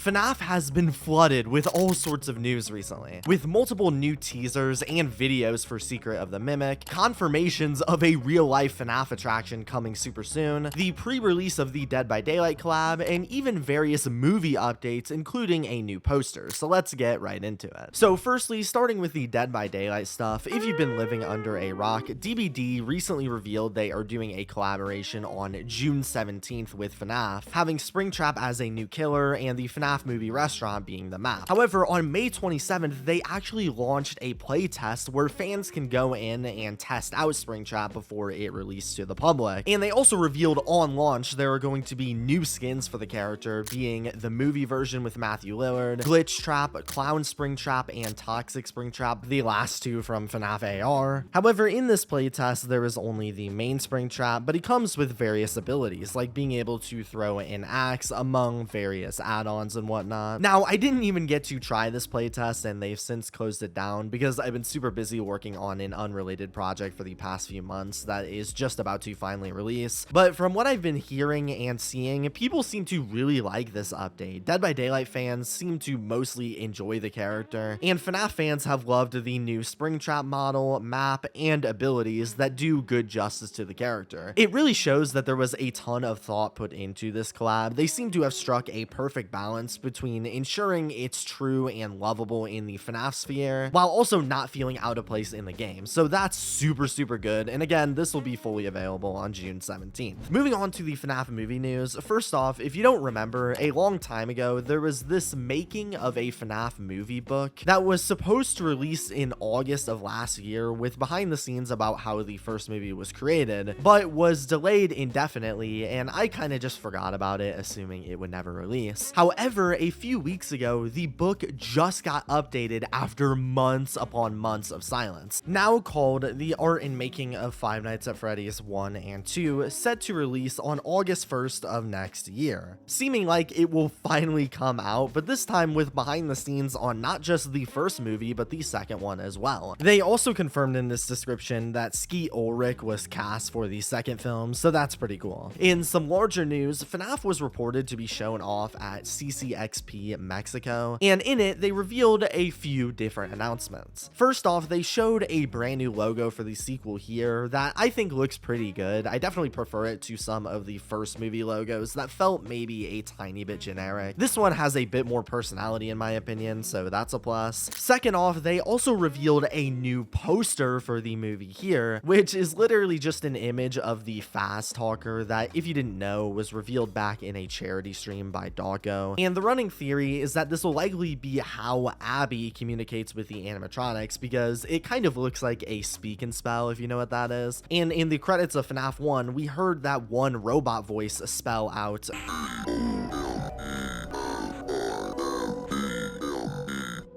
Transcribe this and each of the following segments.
FNAF has been flooded with all sorts of news recently, with multiple new teasers and videos for Secret of the Mimic, confirmations of a real-life FNAF attraction coming super soon, the pre-release of the Dead by Daylight collab, and even various movie updates, including a new poster. So let's get right into it. So firstly, starting with the Dead by Daylight stuff, if you've been living under a rock, DBD recently revealed they are doing a collaboration on June 17th with FNAF, having Springtrap as a new killer and the FNAF movie restaurant being the map. However, on May 27th, they actually launched a playtest where fans can go in and test out Springtrap before it released to the public. And they also revealed on launch there are going to be new skins for the character, being the movie version with Matthew Lillard, Glitch Trap, Clown Springtrap, and Toxic Springtrap, the last two from FNAF AR. However, in this playtest, there is only the main Springtrap, but he comes with various abilities, like being able to throw an axe among various add-ons and whatnot. Now, I didn't even get to try this playtest, and they've since closed it down because I've been super busy working on an unrelated project for the past few months that is just about to finally release. But from what I've been hearing and seeing, people seem to really like this update. Dead by Daylight fans seem to mostly enjoy the character, and FNAF fans have loved the new Springtrap model, map, and abilities that do good justice to the character. It really shows that there was a ton of thought put into this collab. They seem to have struck a perfect balance between ensuring it's true and lovable in the FNAF sphere, while also not feeling out of place in the game. So that's super good, and again, this will be fully available on June 17th. Moving on to the FNAF movie news, first off, if you don't remember, a long time ago, there was this making of a FNAF movie book that was supposed to release in August of last year with behind the scenes about how the first movie was created, but was delayed indefinitely, and I kind of just forgot about it, assuming it would never release. However, a few weeks ago, the book just got updated after months upon months of silence. Now called The Art and Making of Five Nights at Freddy's 1 and 2, set to release on August 1st of next year. Seeming like it will finally come out, but this time with behind the scenes on not just the first movie, but the second one as well. They also confirmed in this description that Skeet Ulrich was cast for the second film, so that's pretty cool. In some larger news, FNAF was reported to be shown off at CCXP Mexico, and in it, they revealed a few different announcements. First off, they showed a brand new logo for the sequel here that I think looks pretty good. I definitely prefer it to some of the first movie logos that felt maybe a tiny bit generic. This one has a bit more personality in my opinion, so that's a plus. Second off, they also revealed a new poster for the movie here, which is literally just an image of the Fast Talker that, if you didn't know, was revealed back in a charity stream by Doggo. And the running theory is that this will likely be how Abby communicates with the animatronics, because it kind of looks like a speak and spell, if you know what that is. And in the credits of FNAF 1, we heard that one robot voice spell out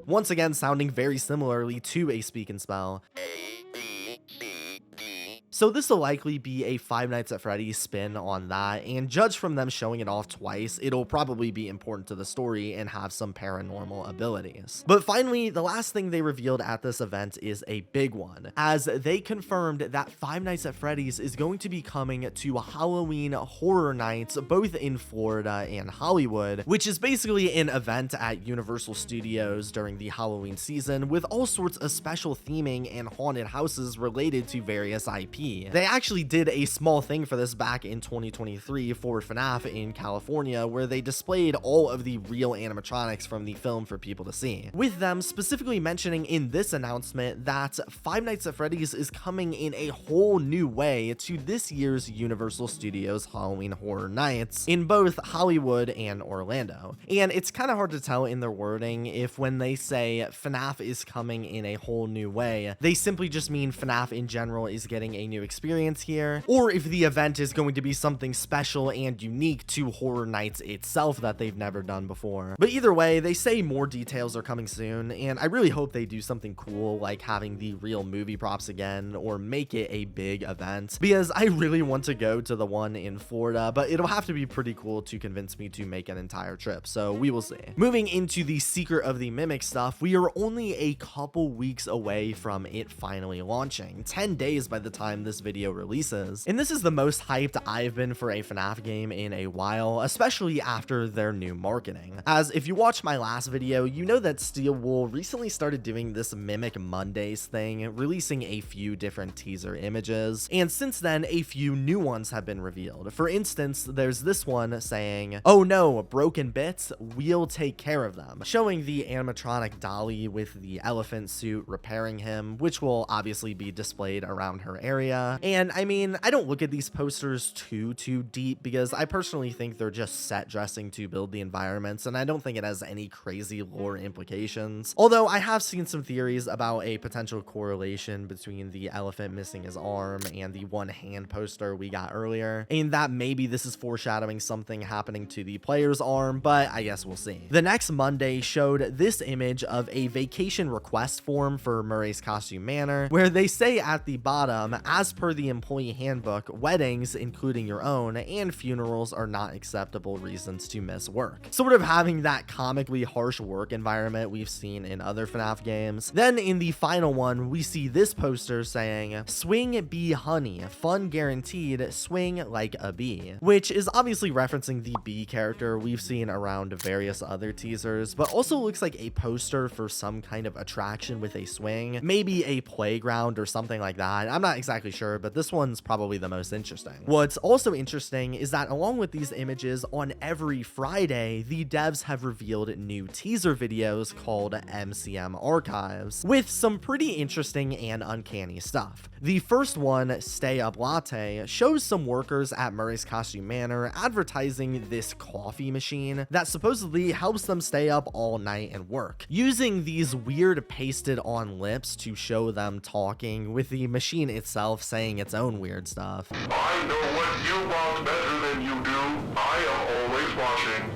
once again, sounding very similarly to a speak and spell. So this will likely be a Five Nights at Freddy's spin on that, and judged from them showing it off twice, it'll probably be important to the story and have some paranormal abilities. But finally, the last thing they revealed at this event is a big one, as they confirmed that Five Nights at Freddy's is going to be coming to Halloween Horror Nights, both in Florida and Hollywood, which is basically an event at Universal Studios during the Halloween season with all sorts of special theming and haunted houses related to various IP. They actually did a small thing for this back in 2023 for FNAF in California, where they displayed all of the real animatronics from the film for people to see, with them specifically mentioning in this announcement that Five Nights at Freddy's is coming in a whole new way to this year's Universal Studios Halloween Horror Nights in both Hollywood and Orlando. And it's kind of hard to tell in their wording if when they say FNAF is coming in a whole new way, they simply just mean FNAF in general is getting a new experience here, or if the event is going to be something special and unique to Horror Nights itself that they've never done before. But either way, they say more details are coming soon, and I really hope they do something cool like having the real movie props again, or make it a big event, because I really want to go to the one in Florida, but it'll have to be pretty cool to convince me to make an entire trip, so we will see. Moving into the Secret of the Mimic stuff, we are only a couple weeks away from it finally launching, 10 days by the time this video releases. And this is the most hyped I've been for a FNAF game in a while, especially after their new marketing. As if you watched my last video, you know that Steel Wool recently started doing this Mimic Mondays thing, releasing a few different teaser images, and since then a few new ones have been revealed. For instance, there's this one saying, "Oh no, broken bits, we'll take care of them," showing the animatronic Dolly with the elephant suit repairing him, which will obviously be displayed around her area. And I mean, I don't look at these posters too deep because I personally think they're just set dressing to build the environments, and I don't think it has any crazy lore implications. Although I have seen some theories about a potential correlation between the elephant missing his arm and the one hand poster we got earlier, and that maybe this is foreshadowing something happening to the player's arm, but I guess we'll see. The next Monday showed this image of a vacation request form for Murray's Costume Manor, where they say at the bottom, "As per the employee handbook, weddings, including your own, and funerals are not acceptable reasons to miss work." Sort of having that comically harsh work environment we've seen in other FNAF games. Then in the final one, we see this poster saying, "Swing bee honey, fun guaranteed, swing like a bee," which is obviously referencing the bee character we've seen around various other teasers, but also looks like a poster for some kind of attraction with a swing, maybe a playground or something like that. I'm not exactly sure, but this one's probably the most interesting. What's also interesting is that along with these images, on every Friday, the devs have revealed new teaser videos called MCM Archives, with some pretty interesting and uncanny stuff. The first one, Stay Up Latte, shows some workers at Murray's Costume Manor advertising this coffee machine that supposedly helps them stay up all night and work, using these weird pasted on lips to show them talking, with the machine itself saying its own weird stuff. "I know what you want better than you do. I am always watching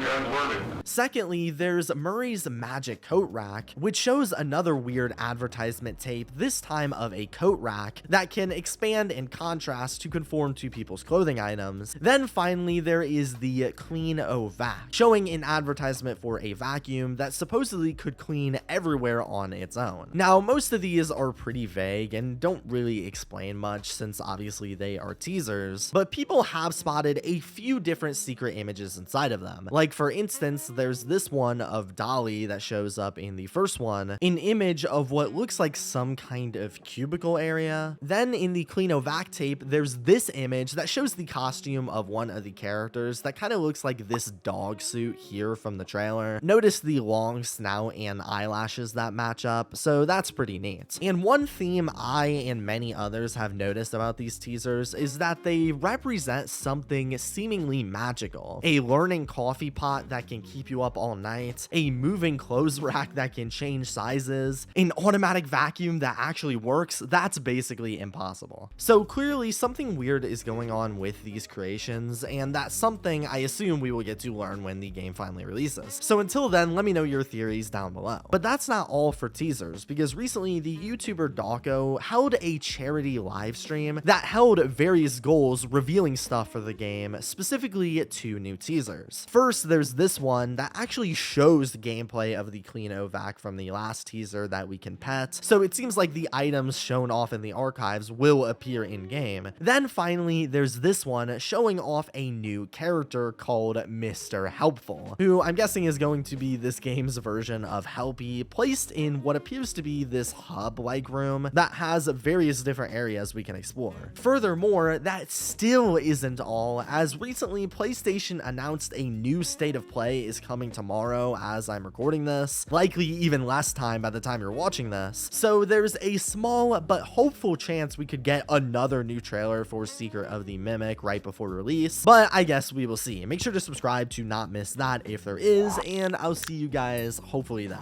and learning." Secondly, there's Murray's Magic Coat Rack, which shows another weird advertisement tape, this time of a coat rack that can expand and contrast to conform to people's clothing items. Then finally, there is the Clean O Vac, showing an advertisement for a vacuum that supposedly could clean everywhere on its own. Now, most of these are pretty vague and don't really explain much since obviously they are teasers, but people have spotted a few different secret images inside of them. Like for instance, there's this one of Dolly that shows up in the first one, an image of what looks like some kind of cubicle area. Then in the Clean O Vac tape, there's this image that shows the costume of one of the characters that kind of looks like this dog suit here from the trailer. Notice the long snout and eyelashes that match up, so that's pretty neat. And one theme I and many others have noticed about these teasers is that they represent something seemingly magical. A learning coffee pot that can keep you up all night, a moving clothes rack that can change sizes, an automatic vacuum that actually works. That's basically impossible. So clearly something weird is going on with these creations, and that's something I assume we will get to learn when the game finally releases. So until then, let me know your theories down below. But that's not all for teasers, because recently the YouTuber Dawko held a charity live stream that held various goals revealing stuff for the game, specifically 2 new teasers. First, there's this one that actually shows the gameplay of the Clean O Vac from the last teaser that we can pet, so it seems like the items shown off in the archives will appear in game. Then finally, there's this one showing off a new character called Mr. Helpful, who I'm guessing is going to be this game's version of Helpy, placed in what appears to be this hub-like room that has various different areas we can explore. Furthermore, that still isn't all, as recently PlayStation announced a new State of Play is coming tomorrow as I'm recording this, likely even less time by the time you're watching this. So there's a small but hopeful chance we could get another new trailer for Secret of the Mimic right before release, but I guess we will see. Make sure to subscribe to not miss that if there is, and I'll see you guys hopefully then.